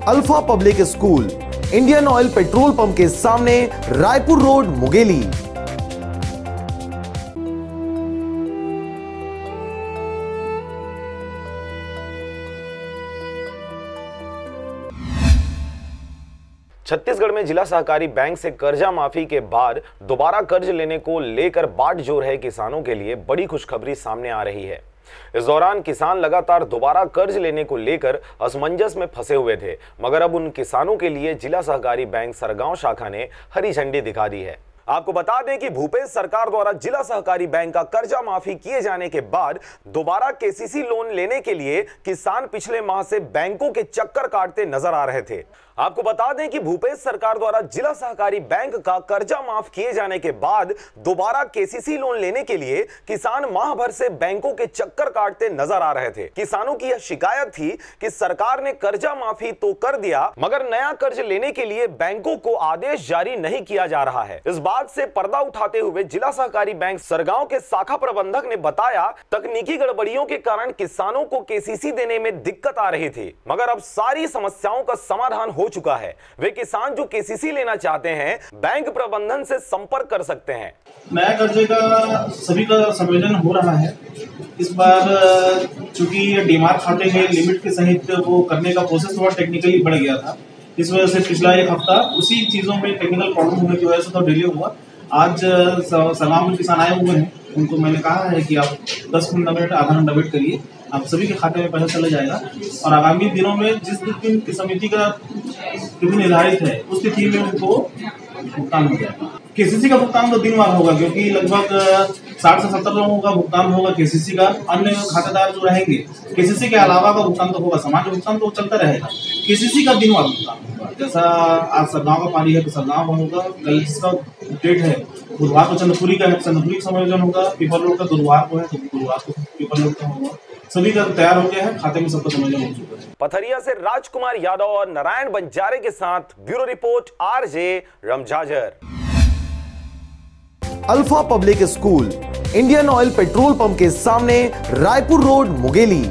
Alpha public school, Indian Oil petrol pump के सामने, Raipur road, Mungeli. Chhattisgarh में जिला सहकारी बैंक से कर्जा माफी के बाद दोबारा कर्ज लेने को लेकर बाट जोर है किसानों के लिए बड़ी खुशखबरी सामने आ रही है। इस दौरान किसान लगातार दोबारा कर्ज लेने को लेकर असमंजस में फंसे हुए थे, मगर अब उन किसानों के लिए जिला सहकारी बैंक सरगांव शाखा ने हरी झंडी दिखा दी है। आपको बता दें कि भूपेश सरकार द्वारा जिला सहकारी बैंक का कर्जा माफी किए जाने के बाद दोबारा केसीसी लोन लेने के लिए किसान पिछले माह से बैंकों के चक्कर काटते नजर आ रहे थे। आपको बता दें कि भूपेश सरकार द्वारा जिला सहकारी बैंक का कर्जा माफ किए जाने के बाद दोबारा केसीसी लोन लेने के लिए किसान माह भर से बैंकों के चक्कर काटते नजर आ रहे थे। किसानों की यह शिकायत थी कि सरकार ने कर्जा माफी तो कर दिया, मगर नया कर्ज लेने के लिए बैंकों को आदेश जारी नहीं किया जा रहा है। इस बात से पर्दा उठाते हुए जिला सहकारी बैंक सरगांव के शाखा प्रबंधक ने बताया, तकनीकी गड़बड़ियों के कारण किसानों को केसीसी देने में दिक्कत आ रही थी, मगर अब सारी समस्याओं का समाधान हो चुका है। वे किसान जो केसीसी लेना चाहते हैं बैंक प्रबंधन से संपर्क कर सकते हैं। नया कर्जे का सभी का संयोजन हो रहा है। इस बार चूंकि डीमार्ट खाते में लिमिट के सहित वो करने का प्रोसेस थोड़ा टेक्निकली बढ़ गया था, इस वजह से पिछला एक हफ्ता उसी चीजों में टेक्निकल प्रॉब्लम होने की वजह से तो डिले हुआ। आज सरगांव में किसान आए हुए हैं, उनको मैंने कहा है कि आप 10 मिनट आधा घंटा वेट करिए, आप सभी के खाते में पैसा चला जाएगा और आगामी दिनों में जिस दिन की समिति का तिथि निर्धारित है उस तिथि में उनको भुगतान हो जाएगा। केसीसी का भुगतान तो दिनवार होगा, क्योंकि लगभग 60 से 70 लोगों का भुगतान होगा केसीसी का। अन्य खातेदार जो रहेंगे केसीसी के अलावा का भुगतान तो होगा, सामान्य भुगतान तो चलता रहेगा। केसीसी का दिनवार भुगतान होगा। जैसा आज सरगांव का पारी है तो सरगांव का होगा, कल जिसका डेट है बुधवार को चंद्रपुरी का है, चंद्रपुरी का समायोजन होगा, पीपल रोड का गुरुवार को है तो गुरुवार को पीपल रोड का होगा। सभी का तैयार हो गया है, खाते में सबका समायोजन हो चुका है। पथरिया से राजकुमार यादव और नारायण बंजारे के साथ ब्यूरो रिपोर्ट आरजे रमजाजर। Alpha public school, Indian Oil petrol pump के सामने, रायपुर रोड, मुंगेली।